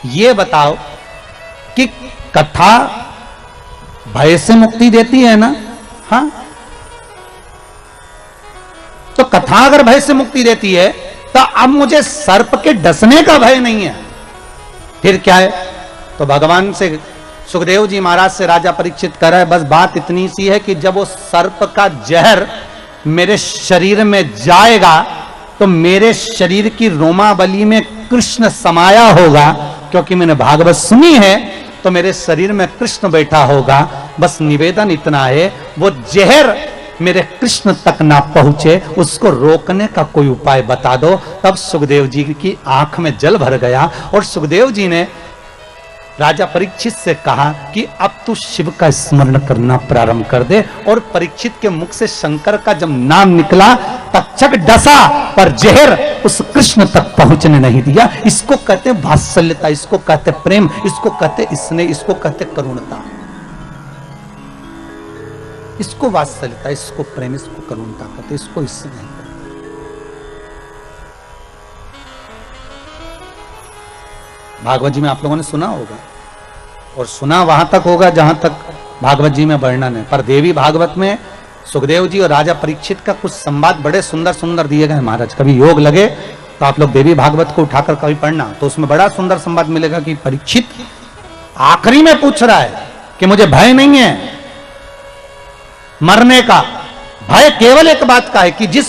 ये बताओ कि कथा भय से मुक्ति देती है ना? हाँ, तो कथा अगर भय से मुक्ति देती है तो अब मुझे सर्प के डसने का भय नहीं है, फिर क्या है? तो भगवान से सुखदेव जी महाराज से राजा परीक्षित कर रहे, बस बात इतनी सी है कि जब वो सर्प का जहर मेरे शरीर में जाएगा तो मेरे शरीर की रोमावली में कृष्ण समाया होगा, क्योंकि मैंने भागवत सुनी है तो मेरे शरीर में कृष्ण बैठा होगा। बस निवेदन इतना है, वो जहर मेरे कृष्ण तक ना पहुंचे, उसको रोकने का कोई उपाय बता दो। तब सुखदेव जी की आंख में जल भर गया और सुखदेव जी ने राजा परीक्षित से कहा कि अब तू शिव का स्मरण करना प्रारंभ कर दे। और परीक्षित के मुख से शंकर का जब नाम निकला, तक्षक डसा पर जहर उस कृष्ण तक पहुंचने नहीं दिया। इसको कहते वात्सल्यता, इसको कहते प्रेम, इसको कहते स्नेह, इसको कहते करुणता, इसको वात्सल्यता, इसको प्रेम, इसको करुणता कहते, इसको स्नेह। भागवत जी में आप लोगों ने सुना होगा, और सुना वहां तक होगा जहां तक भागवत जी में वर्णन है। पर देवी भागवत में सुखदेव जी और राजा परीक्षित का कुछ संवाद बड़े सुंदर सुंदर दिए गए महाराज। कभी योग लगे तो आप लोग देवी भागवत को उठाकर कभी पढ़ना, तो उसमें बड़ा सुंदर संवाद मिलेगा कि परीक्षित आखिरी में पूछ रहा है कि मुझे भय नहीं है मरने का, भय केवल एक बात का है कि जिस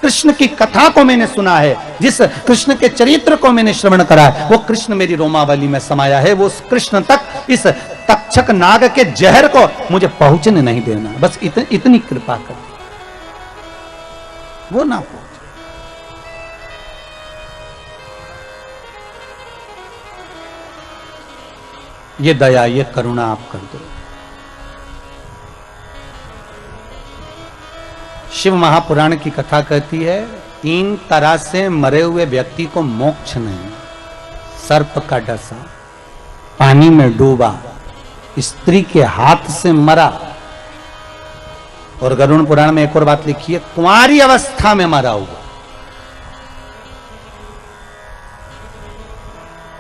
कृष्ण की कथा को मैंने सुना है, जिस कृष्ण के चरित्र को मैंने श्रवण करा है, वो कृष्ण मेरी रोमावली में समाया है। वो उस कृष्ण तक, इस तक्षक नाग के जहर को मुझे पहुंचने नहीं देना, बस इतनी कृपा कर, वो ना पहुंचे। ये दया, ये करुणा आप कर दो। शिव महापुराण की कथा कहती है, 3 तरह से मरे हुए व्यक्ति को मोक्ष नहीं। सर्प का डसा, पानी में डूबा, स्त्री के हाथ से मरा, और गरुड़ पुराण में एक और बात लिखी है, कुंवारी अवस्था में मरा हुआ।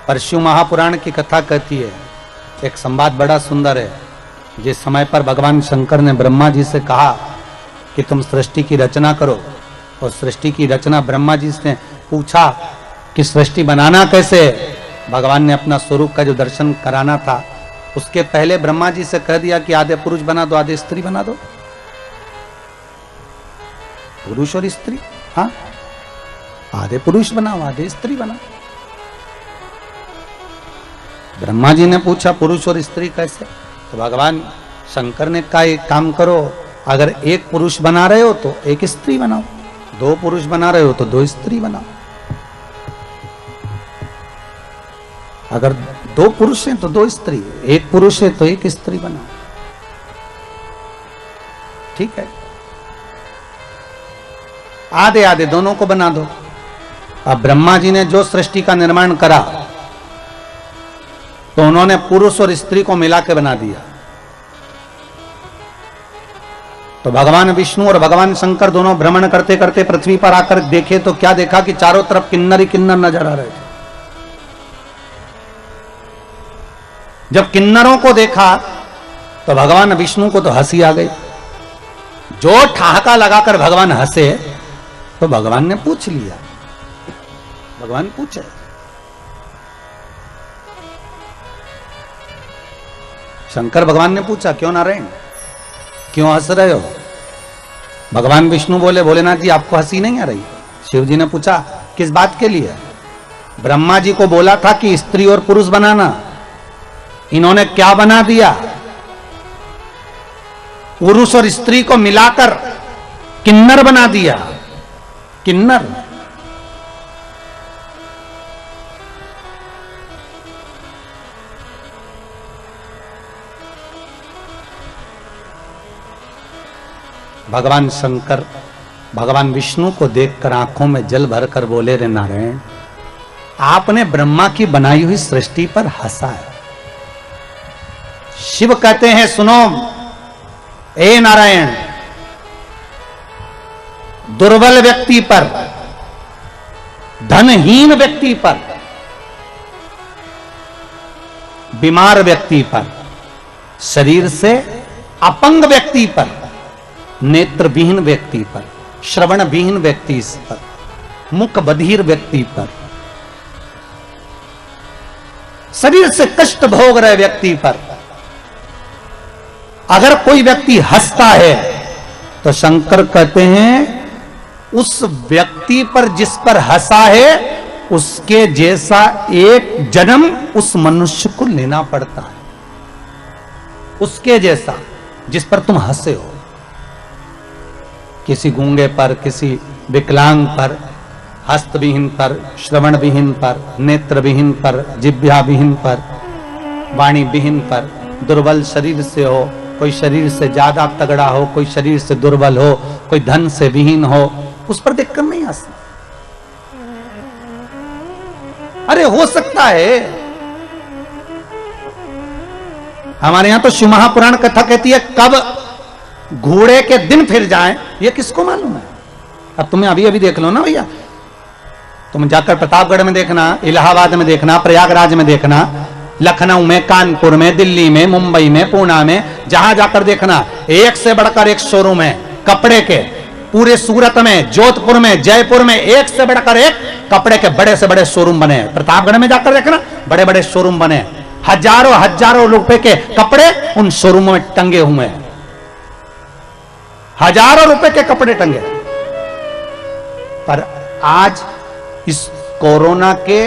पर शिव महापुराण की कथा कहती है, एक संवाद बड़ा सुंदर है। जिस समय पर भगवान शंकर ने ब्रह्मा जी से कहा कि तुम सृष्टि की रचना करो, और सृष्टि की रचना ब्रह्मा जी से पूछा कि सृष्टि बनाना कैसे, भगवान ने अपना स्वरूप का जो दर्शन कराना था उसके पहले ब्रह्मा जी से कह दिया कि आधे पुरुष बना दो, आधे स्त्री बना दो। पुरुष और स्त्री, हाँ, आधे पुरुष बनाओ, आधे स्त्री बनाओ। ब्रह्मा जी ने पूछा पुरुष और स्त्री कैसे, तो भगवान शंकर ने कहा एक काम करो, अगर एक पुरुष बना रहे हो तो एक स्त्री बनाओ, 2 पुरुष बना रहे हो तो 2 स्त्री बनाओ। अगर 2 पुरुष हैं तो 2 स्त्री, 1 पुरुष है तो 1 स्त्री बनाओ, ठीक है। आधे आधे दोनों को बना दो। अब ब्रह्मा जी ने जो सृष्टि का निर्माण करा तो उन्होंने पुरुष और स्त्री को मिला के बना दिया। तो भगवान विष्णु और भगवान शंकर दोनों भ्रमण करते करते पृथ्वी पर आकर देखे तो क्या देखा कि चारों तरफ किन्नर ही किन्नर नजर आ रहे थे। जब किन्नरों को देखा तो भगवान विष्णु को तो हंसी आ गई। जो ठहाका लगाकर भगवान हंसे तो भगवान ने पूछ लिया, भगवान पूछे शंकर भगवान ने पूछा क्यों नारायण क्यों हंस रहे हो? भगवान विष्णु बोले भोलेनाथ जी आपको हंसी नहीं आ रही? शिव जी ने पूछा किस बात के लिए? ब्रह्मा जी को बोला था कि स्त्री और पुरुष बनाना, इन्होंने क्या बना दिया? पुरुष और स्त्री को मिलाकर किन्नर बना दिया। किन्नर भगवान शंकर भगवान विष्णु को देखकर आंखों में जल भरकर बोले रे नारायण, आपने ब्रह्मा की बनाई हुई सृष्टि पर हंसा है। शिव कहते हैं सुनो ए नारायण, दुर्बल व्यक्ति पर, धनहीन व्यक्ति पर, बीमार व्यक्ति पर, शरीर से अपंग व्यक्ति पर, नेत्रविहीन व्यक्ति पर, श्रवणविहीन व्यक्ति पर, मुख बधिर व्यक्ति पर, शरीर से कष्ट भोग रहे व्यक्ति पर अगर कोई व्यक्ति हंसता है तो शंकर कहते हैं उस व्यक्ति पर जिस पर हंसा है उसके जैसा एक जन्म उस मनुष्य को लेना पड़ता है। उसके जैसा जिस पर तुम हंसे हो, किसी गूंगे पर, किसी विकलांग पर, हस्तविहीन पर, श्रवणविहीन पर, नेत्रविहीन पर, जिह्वाविहीन पर, वाणी विहीन पर, दुर्बल शरीर से हो, कोई शरीर से ज्यादा तगड़ा हो, कोई शरीर से दुर्बल हो, कोई धन से विहीन हो, उस पर देखकर नहीं हंसना। अरे हो सकता है, हमारे यहां तो शिव महापुराण कथा कहती है कब घोड़े के दिन फिर जाएं, ये किसको मालूम है। अब तुम्हें अभी अभी देख लो ना भैया, तुम जाकर प्रतापगढ़ में देखना, इलाहाबाद में देखना, प्रयागराज में देखना, लखनऊ में, कानपुर में, दिल्ली में, मुंबई में, पूना में, जहां जाकर देखना एक से बढ़कर एक शोरूम है कपड़े के। पूरे सूरत में, जोधपुर में, जयपुर में एक से बढ़कर एक कपड़े के बड़े से बड़े शोरूम बने। प्रतापगढ़ में जाकर देखना बड़े बड़े शोरूम बने, हजारों हजारों रुपए के कपड़े उन शोरूमों में टंगे हुए हैं, हजारों रुपए के कपड़े टंगे। पर आज इस कोरोना के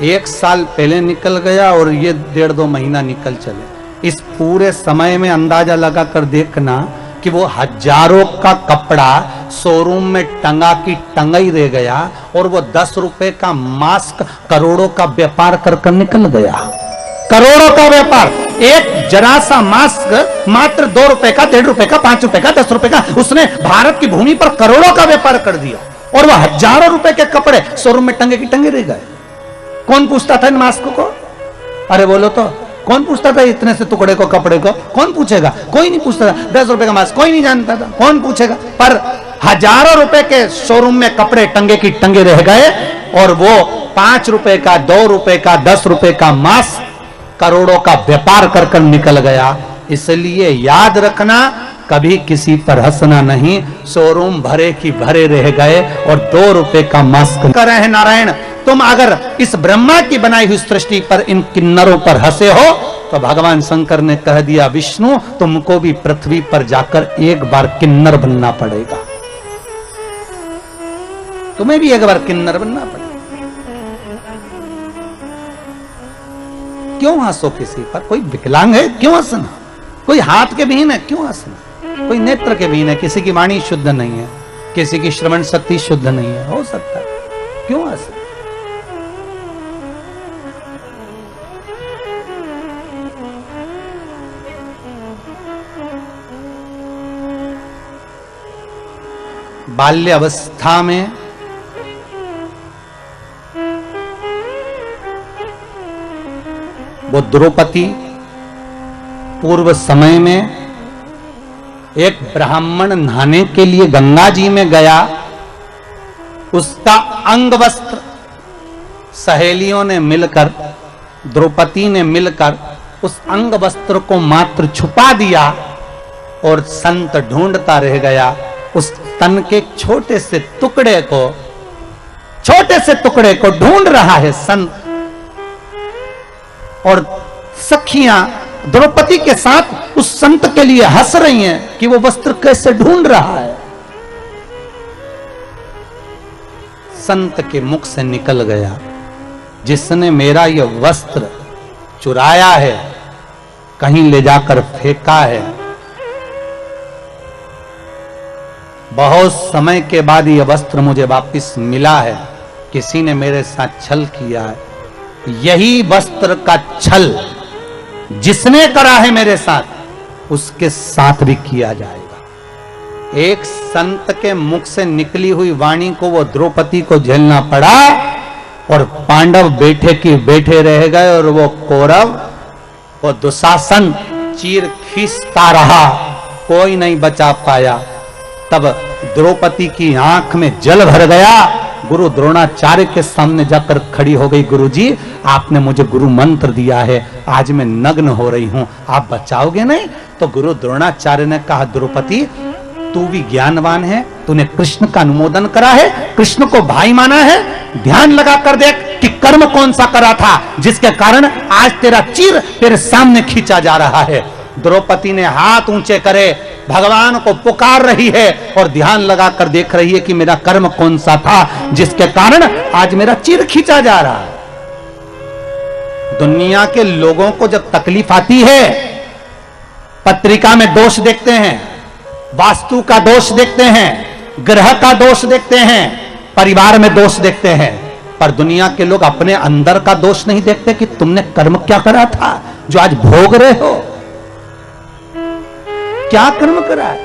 1 साल पहले निकल गया और ये 1.5-2 महीना निकल चले, इस पूरे समय में अंदाजा लगाकर देखना कि वो हजारों का कपड़ा शोरूम में टंगा की टंगा ही रह गया और वो 10 रुपए का मास्क करोड़ों का व्यापार कर निकल गया। करोड़ों का व्यापार, एक जरा सा मास्क मात्र 2 रुपए का, 1.5 रुपए का, 5 रुपए का, 10 रुपए का, उसने भारत की भूमि पर करोड़ों का व्यापार कर दिया और वह हजारों रुपए के कपड़े शोरूम में टंगे की टंगे रह गए। कौन पूछता था इन मास्क को? अरे बोलो तो, कौन पूछता था इतने से टुकड़े को, कपड़े को? कौन पूछेगा? कोई नहीं पूछता था। 10 रुपए का मास्क कोई नहीं जानता था, कौन पूछेगा? पर हजारों रुपए के शोरूम में कपड़े टंगे की टंगे रह गए और वो 5 रुपए का, 2 रुपए का, 10 रुपए का मास्क करोड़ों का व्यापार कर निकल गया। इसलिए याद रखना, कभी किसी पर हंसना नहीं। शोरूम भरे की भरे रह गए और 2 रुपए का मास्क कर रहे हैं। नारायण, तुम अगर इस ब्रह्मा की बनाई हुई सृष्टि पर, इन किन्नरों पर हंसे हो तो भगवान शंकर ने कह दिया, विष्णु तुमको भी पृथ्वी पर जाकर एक बार किन्नर बनना पड़ेगा, तुम्हें भी एक बार किन्नर बनना पड़ेगा। क्यों हंसो किसी पर? कोई विकलांग है क्यों हंसना? कोई हाथ के विहीन है क्यों हंसना? कोई नेत्र के विहीन है, किसी की वाणी शुद्ध नहीं है, किसी की श्रवण शक्ति शुद्ध नहीं है, हो सकता है, क्यों हंसना? बाल्य अवस्था में वो द्रौपदी पूर्व समय में एक ब्राह्मण नहाने के लिए गंगा जी में गया, उसका अंग वस्त्र सहेलियों ने मिलकर, द्रौपदी ने मिलकर उस अंग वस्त्र को मात्र छुपा दिया और संत ढूंढता रह गया उस तन के छोटे से टुकड़े को ढूंढ रहा है संत। और सखियां द्रौपदी के साथ उस संत के लिए हंस रही हैं कि वो वस्त्र कैसे ढूंढ रहा है। संत के मुख से निकल गया, जिसने मेरा यह वस्त्र चुराया है, कहीं ले जाकर फेंका है, बहुत समय के बाद यह वस्त्र मुझे वापस मिला है, किसी ने मेरे साथ छल किया है। यही वस्त्र का छल जिसने करा है मेरे साथ, उसके साथ भी किया जाएगा। एक संत के मुख से निकली हुई वाणी को वो द्रौपदी को झेलना पड़ा और पांडव बैठे की बैठे रह गए और वो कौरव, वो दुशासन चीर खींचता रहा, कोई नहीं बचा पाया। तब द्रौपदी की आंख में जल भर गया, गुरु द्रोणाचार्य के सामने जाकर खड़ी हो गई। गुरुजी, आपने मुझे गुरु मंत्र दिया है, आज मैं नग्न हो रही हूं, आप बचाओगे नहीं? तो गुरु द्रोणाचार्य ने कहा, द्रौपदी तू भी ज्ञानवान है, तूने कृष्ण का अनुमोदन करा है, कृष्ण को भाई माना है, ध्यान लगा कर देख कि कर्म कौन सा करा था जिसके कारण आज तेरा चीर तेरे सामने खींचा जा रहा है। द्रौपदी ने हाथ ऊंचे करे, भगवान को पुकार रही है और ध्यान लगाकर देख रही है कि मेरा कर्म कौन सा था जिसके कारण आज मेरा चीर खींचा जा रहा है। दुनिया के लोगों को जब तकलीफ आती है, पत्रिका में दोष देखते हैं, वास्तु का दोष देखते हैं, ग्रह का दोष देखते हैं, परिवार में दोष देखते हैं, पर दुनिया के लोग अपने अंदर का दोष नहीं देखते कि तुमने कर्म क्या करा था जो आज भोग रहे हो। क्या कर्म करा है?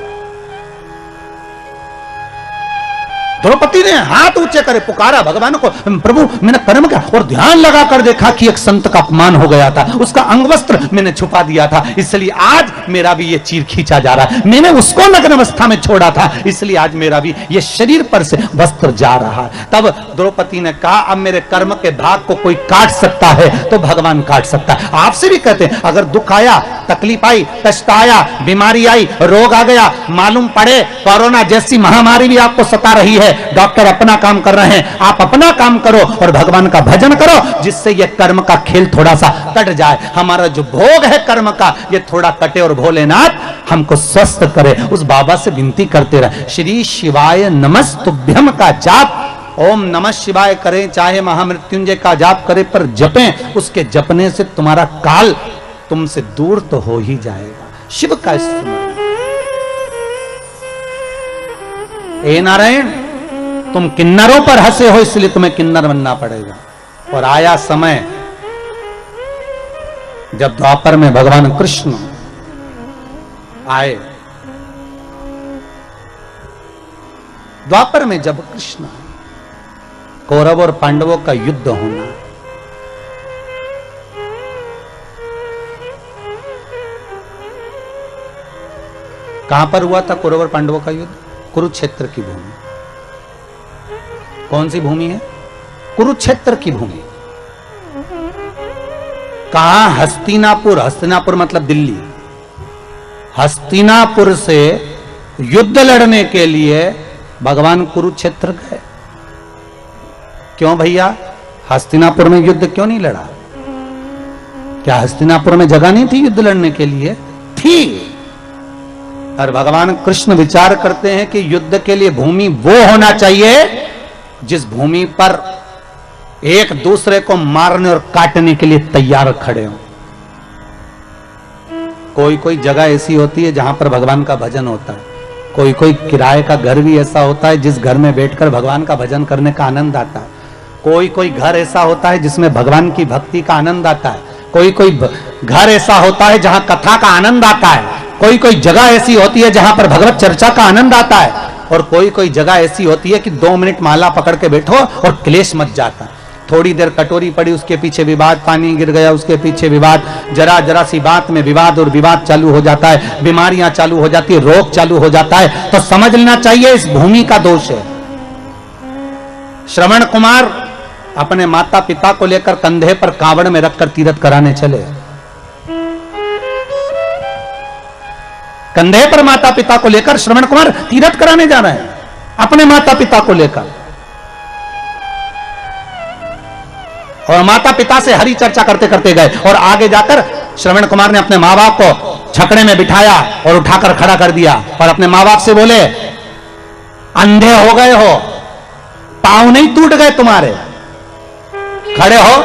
द्रौपदी ने हाथ ऊंचे करे, पुकारा भगवान को, प्रभु मैंने कर्म क्या, और ध्यान लगाकर देखा कि एक संत का अपमान हो गया था, उसका अंग वस्त्र मैंने छुपा दिया था, इसलिए आज मेरा भी ये चीर खींचा जा रहा है। मैंने उसको नग्न अवस्था में छोड़ा था, इसलिए आज मेरा भी ये शरीर पर से वस्त्र जा रहा है। तब द्रौपदी ने कहा, अब मेरे कर्म के भाग को कोई काट सकता है तो भगवान काट सकता है। आपसे भी कहते हैं, अगर दुख आया, तकलीफ आई, कष्ट आया, बीमारी आई, रोग आ गया, मालूम पड़े कोरोना जैसी महामारी भी आपको सता रही है, डॉक्टर अपना काम कर रहे हैं, आप अपना काम करो और भगवान का भजन करो, जिससे ये कर्म का खेल थोड़ा सा कट जाए। हमारा जो भोग है कर्म का, ये थोड़ा कटे और भोलेनाथ हमको स्वस्थ करे। उस बाबा से विनती करते रहे, श्री शिवाय नमस्तुभ्यम का जाप, ओम नमः शिवाय करें, चाहे महामृत्युंजय का जाप करें, पर जपें, उसके जपने से तुम्हारा काल तुमसे दूर तो हो ही जाएगा। शिव का स्मरण। ए नारायण, तुम किन्नरों पर हंसे हो इसलिए तुम्हें किन्नर बनना पड़ेगा। और आया समय जब द्वापर में भगवान कृष्ण आए, द्वापर में जब कृष्ण, कौरव और पांडवों का युद्ध होना, कहां पर हुआ था कौरव और पांडवों का युद्ध? कुरुक्षेत्र की भूमि। कौन सी भूमि है? कुरुक्षेत्र की भूमि। कहां? हस्तिनापुर। हस्तिनापुर मतलब दिल्ली। हस्तिनापुर से युद्ध लड़ने के लिए भगवान कुरुक्षेत्र गए। क्यों भैया? हस्तिनापुर में युद्ध क्यों नहीं लड़ा? क्या हस्तिनापुर में जगह नहीं थी युद्ध लड़ने के लिए? थी। और भगवान कृष्ण विचार करते हैं कि युद्ध के लिए भूमि वो होना चाहिए जिस भूमि पर एक दूसरे को मारने और काटने के लिए तैयार खड़े हों। कोई कोई जगह ऐसी होती है जहां पर भगवान का भजन होता है, कोई कोई किराए का घर भी ऐसा होता है जिस घर में बैठकर भगवान का भजन करने का आनंद आता है, कोई कोई घर ऐसा होता है जिसमें भगवान की भक्ति का आनंद आता है, कोई कोई घर ऐसा होता है जहां कथा का आनंद आता है, कोई कोई जगह ऐसी होती है जहां पर भगवत चर्चा का आनंद आता है, और कोई कोई जगह ऐसी होती है कि 2 मिनट माला पकड़ के बैठो और क्लेश मच जाता। थोड़ी देर कटोरी पड़ी, उसके पीछे विवाद, पानी गिर गया उसके पीछे विवाद, जरा जरा सी बात में विवाद और विवाद चालू हो जाता है, बीमारियां चालू हो जाती है, रोग चालू हो जाता है। तो समझ लेना चाहिए इस भूमि का दोष है। श्रवण कुमार अपने माता पिता को लेकर कंधे पर कांवड़ में रखकर तीर्थ कराने चले। कंधे पर माता पिता को लेकर श्रवण कुमार तीर्थ कराने जा रहे हैं अपने माता पिता को लेकर, और माता पिता से हरी चर्चा करते करते गए, और आगे जाकर श्रवण कुमार ने अपने माँ बाप को छकड़े में बिठाया और उठाकर खड़ा कर दिया, और अपने माँ बाप से बोले, अंधे हो गए हो, पांव नहीं टूट गए तुम्हारे, खड़े हो,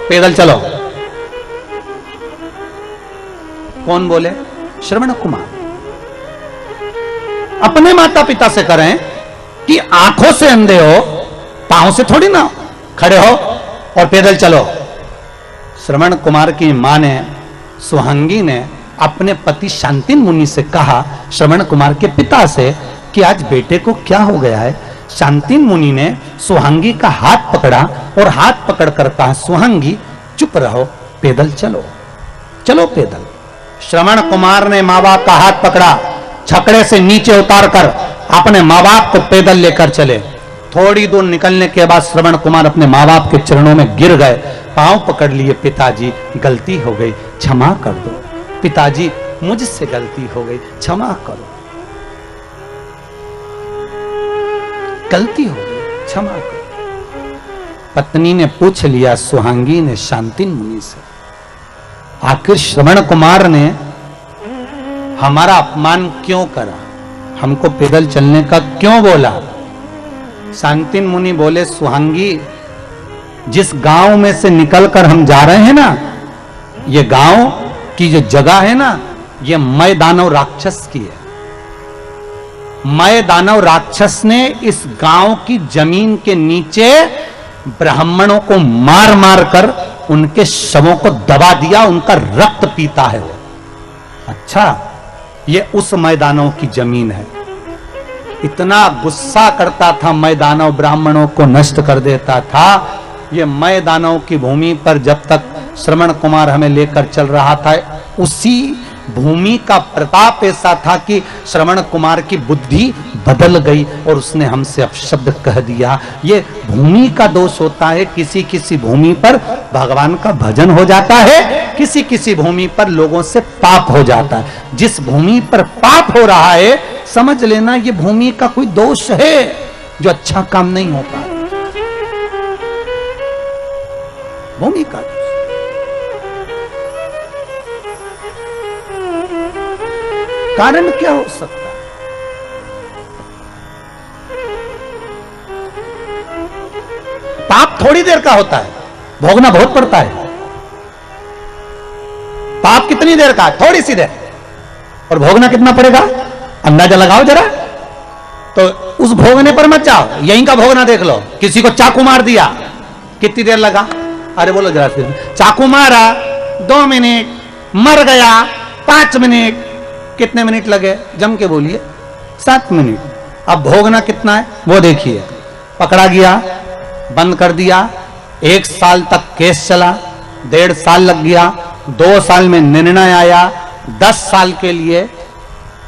पैदल चलो। कौन बोले? श्रवण कुमार। अपने माता पिता से करें कि आंखों से अंधे हो, पांव से थोड़ी ना, खड़े हो और पैदल चलो। श्रवण कुमार की मां ने, सुहांगी ने अपने पति शांतिन मुनि से कहा, श्रवण कुमार के पिता से, कि आज बेटे को क्या हो गया है। शांतिन मुनि ने सुहांगी का हाथ पकड़ा और हाथ पकड़कर कहा, सुहांगी चुप रहो, पैदल चलो, चलो पैदल। श्रवण कुमार ने माँ बाप का हाथ पकड़ा, छकड़े से नीचे उतारकर अपने माँ बाप को पैदल लेकर चले। थोड़ी दूर निकलने के बाद श्रवण कुमार अपने माँ बाप के चरणों में गिर गए, पांव पकड़ लिए, पिताजी गलती हो गई, क्षमा कर दो, पिताजी मुझसे गलती हो गई, क्षमा करो, गलती हो गई, क्षमा करो। पत्नी ने पूछ लिया, सुहांगी ने शांतिन मुनि से, आखिर श्रवण कुमार ने हमारा अपमान क्यों करा, हमको पैदल चलने का क्यों बोला? शांतिन मुनि बोले, सुहांगी, जिस गांव में से निकलकर हम जा रहे हैं ना, ये गांव की जो जगह है ना, ये मय दानव राक्षस की है। मय दानव राक्षस ने इस गांव की जमीन के नीचे ब्राह्मणों को मार मार कर उनके शवों को दबा दिया, उनका रक्त पीता है वो। अच्छा, ये उस मय दानव की जमीन है। इतना गुस्सा करता था मय दानव, ब्राह्मणों को नष्ट कर देता था। ये मय दानव की भूमि पर जब तक श्रवण कुमार हमें लेकर चल रहा था, उसी भूमि का प्रताप ऐसा था कि श्रवण कुमार की बुद्धि बदल गई और उसने हमसे अपशब्द कह दिया। ये भूमि का दोष होता है, किसी किसी भूमि पर भगवान का भजन हो जाता है, किसी किसी भूमि पर लोगों से पाप हो जाता है। जिस भूमि पर पाप हो रहा है, समझ लेना ये भूमि का कोई दोष है जो अच्छा काम नहीं हो पा रहा, भूमि का दोष। कारण क्या हो सकता है? पाप थोड़ी देर का होता है, भोगना बहुत पड़ता है। पाप कितनी देर का? थोड़ी सी देर। और भोगना कितना पड़ेगा? अंदाजा लगाओ जरा। तो उस भोगने पर मत जाओ, यहीं का भोगना देख लो। किसी को चाकू मार दिया, कितनी देर लगा? अरे बोलो जरा फिर। चाकू मारा 2 मिनट, मर गया 5 मिनट, कितने मिनट लगे? जम के बोलिए, 7 मिनट। अब भोगना कितना है वो देखिए। पकड़ा गया, बंद कर दिया, 1 साल तक केस चला, 1.5 साल लग गया, 2 साल में निर्णय आया, 10 साल के लिए,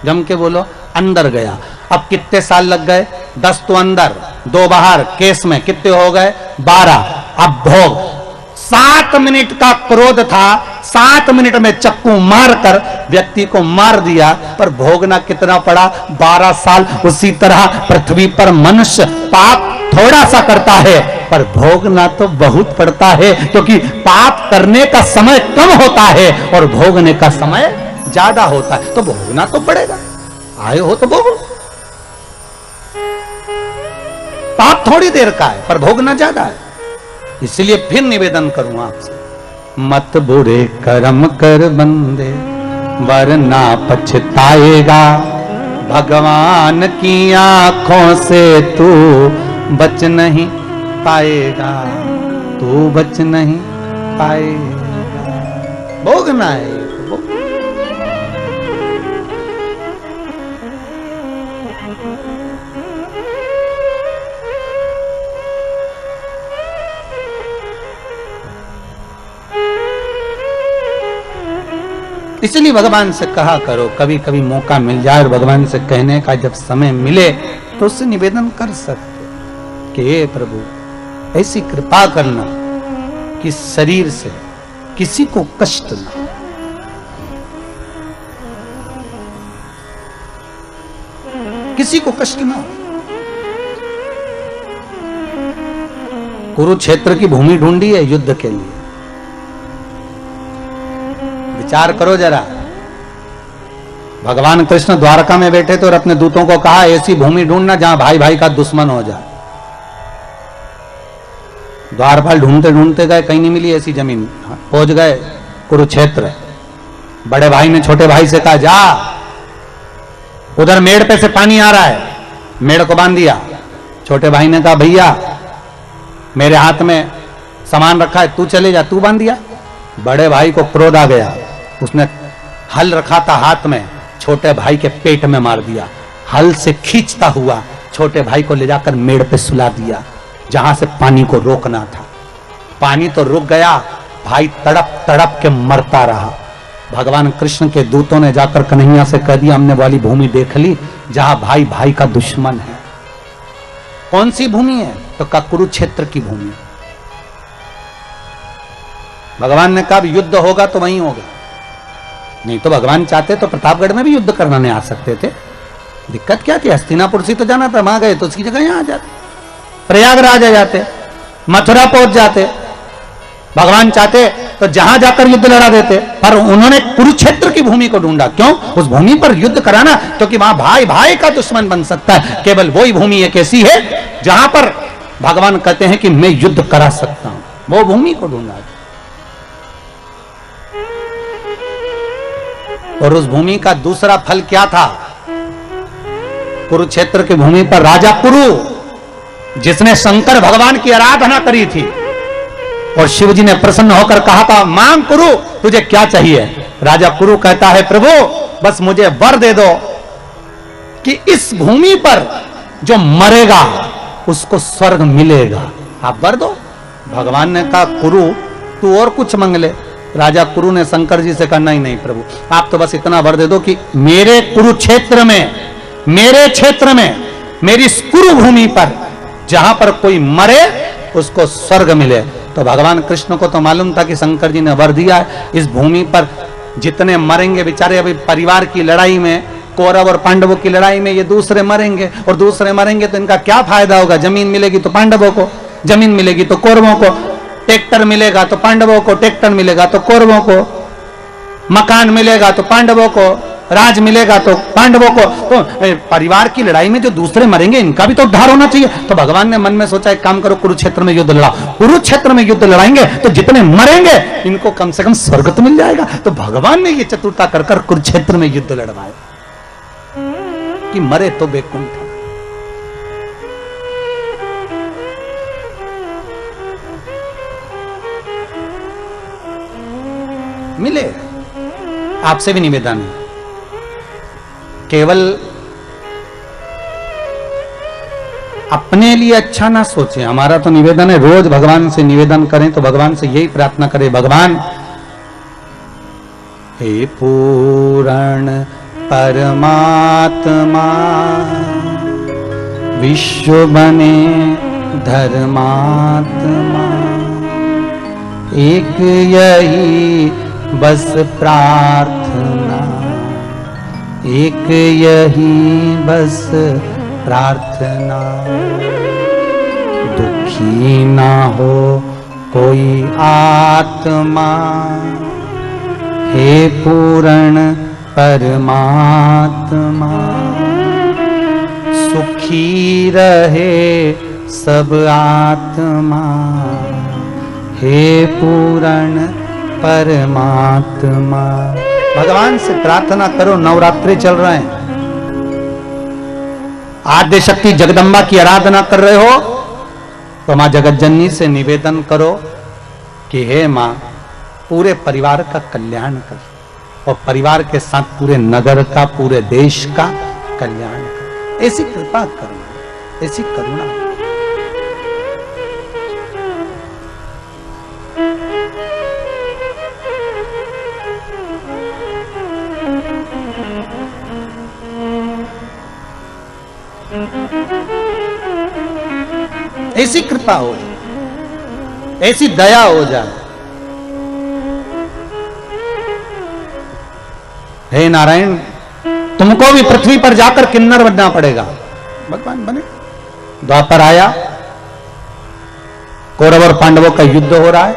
जम के बोलो, अंदर गया। अब कितने साल लग गए? 10 तो अंदर, 2 बाहर, केस में कितने हो गए? 12। अब भोग। 7 मिनट का क्रोध था, 7 मिनट में चक्कू मारकर व्यक्ति को मार दिया, पर भोगना कितना पड़ा? 12 साल। उसी तरह पृथ्वी पर मनुष्य पाप थोड़ा सा करता है, पर भोगना तो बहुत पड़ता है, क्योंकि पाप करने का समय कम होता है और भोगने का समय ज्यादा होता है। तो भोगना तो पड़ेगा, आए हो तो भोगो। पाप थोड़ी देर का है, पर भोगना ज्यादा है। इसलिए फिर निवेदन करूं आपसे, मत बुरे कर्म कर बंदे, वरना पछताएगा। भगवान की आंखों से तू बच नहीं पाएगा, तू बच नहीं पाएगा। भोगना है, इसलिए भगवान से कहा करो, कभी कभी मौका मिल जाए और भगवान से कहने का जब समय मिले तो उससे निवेदन कर सकते कि हे प्रभु, ऐसी कृपा करना कि शरीर से किसी को कष्ट ना हो। किसी को कष्ट ना हो। कुरुक्षेत्र की भूमि ढूंढी है युद्ध के लिए। विचार करो जरा। भगवान कृष्ण द्वारका में बैठे थे और अपने दूतों को कहा, ऐसी भूमि ढूंढना जहां भाई भाई का दुश्मन हो जाए। द्वारपाल ढूंढते ढूंढते गए, कहीं नहीं मिली ऐसी जमीन। पहुंच गए कुरुक्षेत्र। बड़े भाई ने छोटे भाई से कहा, जा उधर मेड़ पे से पानी आ रहा है, मेड़ को बांध दिया। छोटे भाई ने कहा, भैया मेरे हाथ में सामान रखा है, तू चले जा, तू बांध दिया। बड़े भाई को क्रोध आ गया, उसने हल रखा था हाथ में, छोटे भाई के पेट में मार दिया। हल से खींचता हुआ छोटे भाई को ले जाकर मेड़ पे सुला दिया, जहां से पानी को रोकना था। पानी तो रुक गया, भाई तड़प तड़प के मरता रहा। भगवान कृष्ण के दूतों ने जाकर कन्हैया से कह दिया, हमने वाली भूमि देख ली जहां भाई भाई का दुश्मन है। कौन सी भूमि है? तो का कुरुक्षेत्र की भूमि। भगवान ने कहा युद्ध होगा तो वहीं होगा, नहीं तो भगवान चाहते तो प्रतापगढ़ में भी युद्ध करना नहीं आ सकते थे। दिक्कत क्या थी? हस्तिनापुर से तो जाना था, वहां गए तो उसकी जगह यहां आ जाते, प्रयागराज आ जाते, मथुरा पहुंच जाते। भगवान चाहते तो जहां जाकर युद्ध लड़ा देते, पर उन्होंने कुरुक्षेत्र की भूमि को ढूंढा। क्यों? उस भूमि पर युद्ध कराना, क्योंकि वहां भाई भाई का दुश्मन बन सकता है। केवल वही भूमि एक ऐसी है जहां पर भगवान कहते हैं कि मैं युद्ध करा सकता हूं, वो भूमि को ढूंढा। और उस भूमि का दूसरा फल क्या था? कुरुक्षेत्र की भूमि पर राजा कुरु, जिसने शंकर भगवान की आराधना करी थी, और शिव जी ने प्रसन्न होकर कहा था मांग कुरु, तुझे क्या चाहिए? राजा कुरु कहता है प्रभु बस मुझे वर दे दो कि इस भूमि पर जो मरेगा उसको स्वर्ग मिलेगा, आप वर दो। भगवान ने कहा कुरु तू और कुछ मांग ले। राजा कुरु ने शंकर जी से कहा नहीं नहीं प्रभु, आप तो बस इतना वर दे दो कि मेरे कुरुक्षेत्र में, मेरे क्षेत्र में, मेरी इस कुरु भूमि पर जहां पर कोई मरे उसको स्वर्ग मिले। तो भगवान कृष्ण को तो मालूम था कि शंकर जी ने वर दिया है, इस भूमि पर जितने मरेंगे बेचारे, अभी परिवार की लड़ाई में, कौरव और पांडवों की लड़ाई में ये दूसरे मरेंगे, और दूसरे मरेंगे तो इनका क्या फायदा होगा? जमीन मिलेगी तो पांडवों को, जमीन मिलेगी तो कौरवों को, ट्रैक्टर मिलेगा तो पांडवों को, ट्रैक्टर मिलेगा तो कौरवों को, मकान मिलेगा तो पांडवों को, राज मिलेगा तो पांडवों को। तो परिवार की लड़ाई में जो दूसरे मरेंगे इनका भी तो उद्धार होना चाहिए। तो भगवान ने मन में सोचा एक काम करो, कुरुक्षेत्र में युद्ध लड़ाओ। कुरुक्षेत्र में युद्ध लड़ाएंगे तो जितने मरेंगे इनको कम से कम स्वर्ग तो मिल जाएगा। तो भगवान ने ये चतुरता कर कर कुरुक्षेत्र में युद्ध लड़वाया कि मरे तो बैकुंठ मिले। आपसे भी निवेदन है, केवल अपने लिए अच्छा ना सोचें। हमारा तो निवेदन है रोज भगवान से निवेदन करें, तो भगवान से यही प्रार्थना करें, भगवान हे पूर्ण परमात्मा विश्व बने धर्मात्मा, एक यही बस प्रार्थना, एक यही बस प्रार्थना, दुखी ना हो कोई आत्मा, हे पूर्ण परमात्मा, सुखी रहे सब आत्मा, हे पूर्ण परमात्मा। भगवान से प्रार्थना करो। नवरात्रि चल रहे हैं, आद्य शक्ति जगदम्बा की आराधना कर रहे हो तो मां जगतजननी से निवेदन करो कि हे मां पूरे परिवार का कल्याण कर, और परिवार के साथ पूरे नगर का, पूरे देश का कल्याण कर। ऐसी कृपा करो, ऐसी करुणा। ऐसी कृपा हो जाए, ऐसी दया हो जाए। हे नारायण, तुमको भी पृथ्वी पर जाकर किन्नर बनना पड़ेगा। भगवान बने। द्वापर आया, कौरव और पांडवों का युद्ध हो रहा है।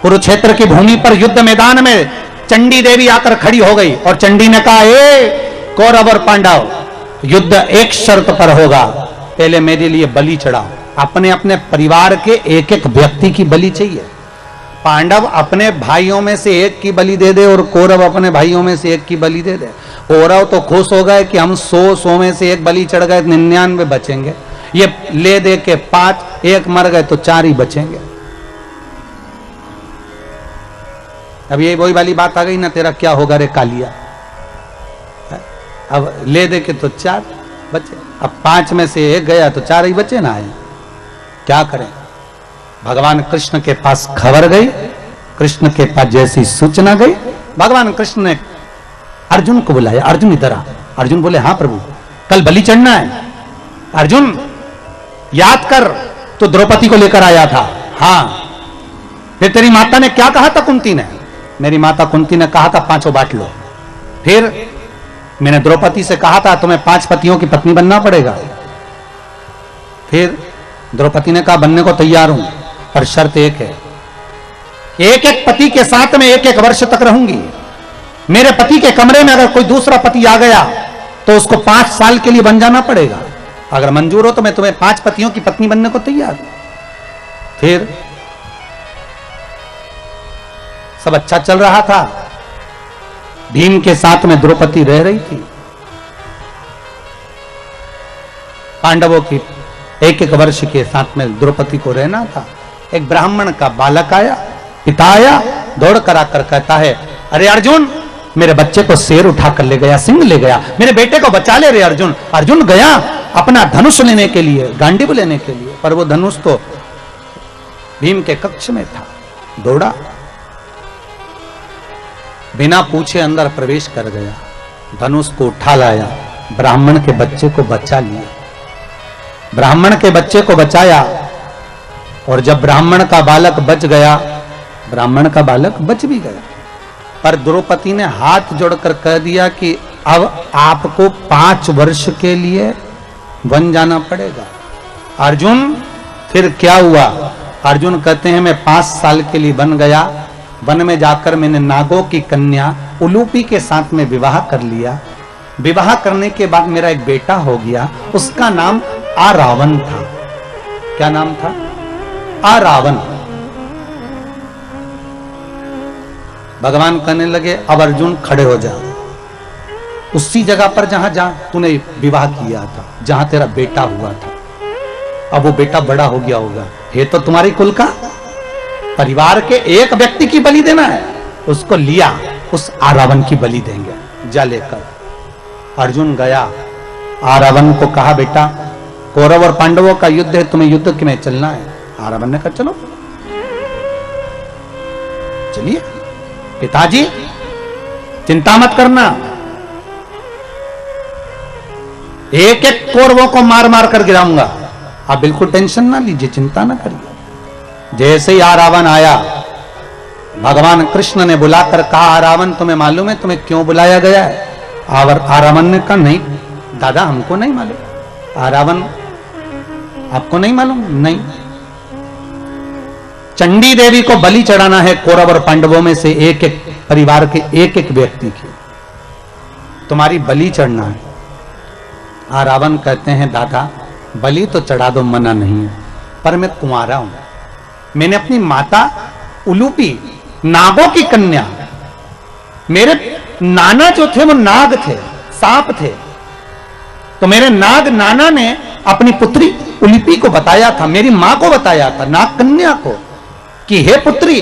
कुरुक्षेत्र की भूमि पर युद्ध मैदान में चंडी देवी आकर खड़ी हो गई, और चंडी ने कहा हे कौरव और पांडव, युद्ध एक शर्त पर होगा, पहले मेरे लिए बलि चढ़ाओ। अपने अपने परिवार के एक एक व्यक्ति की बलि चाहिए। पांडव अपने भाइयों में से एक की बलि दे दे, और कौरव अपने भाइयों में से एक की बलि दे दे। कौरव तो खुश हो गए कि हम 100 में से एक बलि चढ़ गए, 99 बचेंगे। ये ले दे के 5, एक मर गए तो 4 ही बचेंगे। अब ये वही वाली बात आ गई ना, तेरा क्या होगा रे कालिया। अब ले दे के तो 4 बचे, अब 5 में से एक गया तो 4 ही बचे ना। है क्या करें? भगवान कृष्ण के पास खबर गई, कृष्ण के पास जैसी सूचना गई, भगवान कृष्ण ने अर्जुन को बुलाया। अर्जुन इधर आ। अर्जुन बोले हाँ प्रभु, कल बलि चढ़ना है। अर्जुन याद कर, तो द्रौपदी को लेकर आया था। हाँ, फिर तेरी माता ने क्या कहा था कुंती ने? मेरी माता कुंती ने कहा था 5 बांट लो। फिर मैंने द्रौपदी से कहा था तुम्हें 5 पतियों की पत्नी बनना पड़ेगा। फिर द्रौपदी ने कहा बनने को तैयार हूं, पर शर्त एक है, एक एक पति के साथ में 1-1 वर्ष तक रहूंगी। मेरे पति के कमरे में अगर कोई दूसरा पति आ गया तो उसको 5 साल के लिए बन जाना पड़ेगा। अगर मंजूर हो तो मैं तुम्हें 5 पतियों की पत्नी बनने को तैयार हूं। फिर सब अच्छा चल रहा था। भीम के साथ में द्रौपदी रह रही थी। पांडवों की 1-1 वर्ष के साथ में द्रौपदी को रहना था। एक ब्राह्मण का बालक आया, पिता आया, दौड़ कर आकर कहता है, अरे अर्जुन, मेरे बच्चे को शेर उठाकर ले गया, सिंह ले गया, मेरे बेटे को बचा ले रे अर्जुन। अर्जुन गया अपना धनुष लेने के लिए, गांडीव लेने के लिए, पर वो धनुष तो भीम के कक्ष में था। दौड़ा, बिना पूछे अंदर प्रवेश कर गया, धनुष को उठा लाया, ब्राह्मण के बच्चे को बचा लिया। ब्राह्मण के बच्चे को बचाया, और जब ब्राह्मण का बालक बच गया, ब्राह्मण का बालक बच भी गया, पर द्रौपदी ने हाथ जोड़कर कह दिया कि अब आपको 5 वर्ष के लिए वन जाना पड़ेगा। अर्जुन, फिर क्या हुआ? अर्जुन कहते हैं मैं 5 साल के लिए बन गया। वन में जाकर मैंने नागों की कन्या उलूपी के साथ में विवाह कर लिया। विवाह करने के बाद मेरा एक बेटा हो गया, उसका नाम आरावन था। क्या नाम था? आरावन। भगवान कहने लगे अब अर्जुन खड़े हो जा, उसी जगह पर जहां तूने विवाह किया था, जहां तेरा बेटा हुआ था। अब वो बेटा बड़ा हो गया होगा, ये तो तुम्हारी कुल का परिवार के एक व्यक्ति की बलि देना है, उसको लिया, उस आरावन की बलि देंगे, जा लेकर। अर्जुन गया, आरावन को कहा बेटा कौरव और पांडवों का युद्ध है, तुम्हें युद्ध में चलना है। आरावन ने कहा चलो चलिए पिताजी, चिंता मत करना, 1-1 कौरवों को मार मार कर गिराऊंगा, आप बिल्कुल टेंशन ना लीजिए, चिंता ना करिए। जैसे ही आरावन आया, भगवान कृष्ण ने बुलाकर कहा आरावन तुम्हें मालूम है तुम्हें क्यों बुलाया गया है? आरावन ने कहा नहीं दादा, हमको नहीं मालूम। आरावन, आपको नहीं मालूम? नहीं। चंडी देवी को बलि चढ़ाना है कौरव और पांडवों में से 1-1 परिवार के 1-1 व्यक्ति की, तुम्हारी बलि चढ़ना है। आरावन कहते हैं दादा बलि तो चढ़ा दो, मना नहीं है, पर मैं कुंवारा हूं, मैंने अपनी माता उलूपी नागों की कन्या, मेरे नाना जो थे वो नाग थे, सांप थे, तो मेरे नाग नाना ने अपनी पुत्री उलूपी को बताया था, मेरी मां को बताया था, नाग कन्या को, कि हे पुत्री,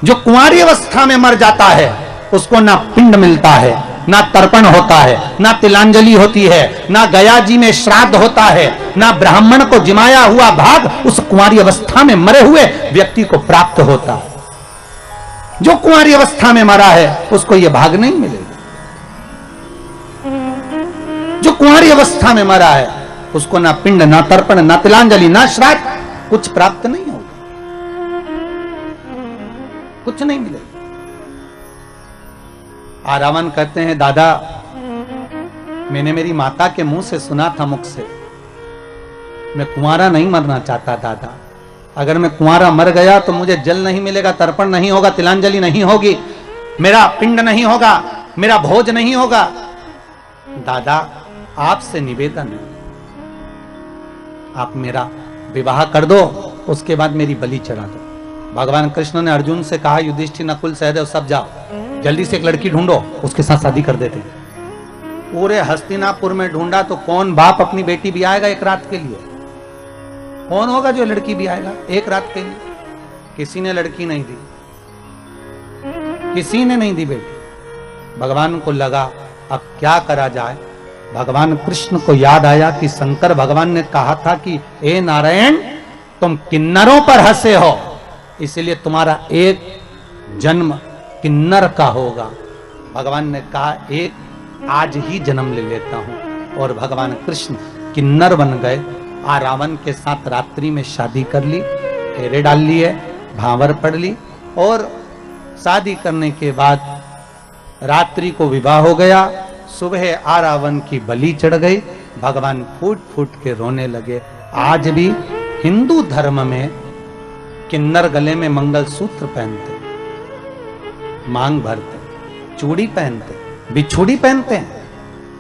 जो कुंवारी अवस्था में मर जाता है उसको ना पिंड मिलता है, ना तर्पण होता है, ना तिलांजलि होती है, ना गया जी में श्राद्ध होता है, ना ब्राह्मण को जिमाया हुआ भाग उस कुंवारी अवस्था में मरे हुए व्यक्ति को प्राप्त होता है। जो कुंवारी अवस्था में मरा है उसको यह भाग नहीं मिलेगा। जो कुंवारी अवस्था में मरा है उसको ना पिंड, ना तर्पण, ना तिलांजलि, ना श्राद्ध, कुछ प्राप्त नहीं होगा, कुछ नहीं मिलेगा। आरावन कहते हैं दादा मैंने मेरी माता के मुंह से सुना था, मुख से, मैं कुंवारा नहीं मरना चाहता दादा, अगर मैं कुंवारा मर गया तो मुझे जल नहीं मिलेगा, तर्पण नहीं होगा, तिलांजलि नहीं होगी, मेरा पिंड नहीं होगा, मेरा भोज नहीं होगा। दादा आपसे निवेदन है, आप मेरा विवाह कर दो, उसके बाद मेरी बलि चढ़ा दो। भगवान कृष्ण ने अर्जुन से कहा युधिष्ठिर, नकुल, सहदेव सब जाओ, जल्दी से एक लड़की ढूंढो, उसके साथ शादी कर देते। पूरे हस्तिनापुर में ढूंढा तो कौन बाप अपनी बेटी भी आएगा एक रात के लिए? कौन होगा जो लड़की भी आएगा एक रात के लिए? किसी ने लड़की नहीं दी, किसी ने नहीं दी बेटी। भगवान को लगा अब क्या करा जाए। भगवान कृष्ण को याद आया कि शंकर भगवान ने कहा था कि ए नारायण तुम किन्नरों पर हंसे हो, इसलिए तुम्हारा एक जन्म किन्नर का होगा। भगवान ने कहा एक आज ही जन्म ले लेता हूं, और भगवान कृष्ण किन्नर बन गए आ रावण के साथ रात्रि में शादी कर ली, फेरे डाल लिए, भांवर पढ़ ली और शादी करने के बाद रात्रि को विवाह हो गया। सुबह आ रावण की बलि चढ़ गई। भगवान फूट फूट के रोने लगे। आज भी हिंदू धर्म में किन्नर गले में मंगलसूत्र पहनते, मांग भरते, चूड़ी पहनते, बिछुड़ी पहनते हैं।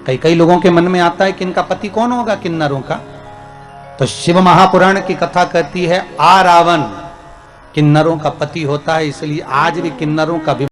कई कई लोगों के मन में आता है कि इनका पति कौन होगा किन्नरों का। तो शिव महापुराण की कथा कहती है आ रावण किन्नरों का पति होता है, इसलिए आज भी किन्नरों का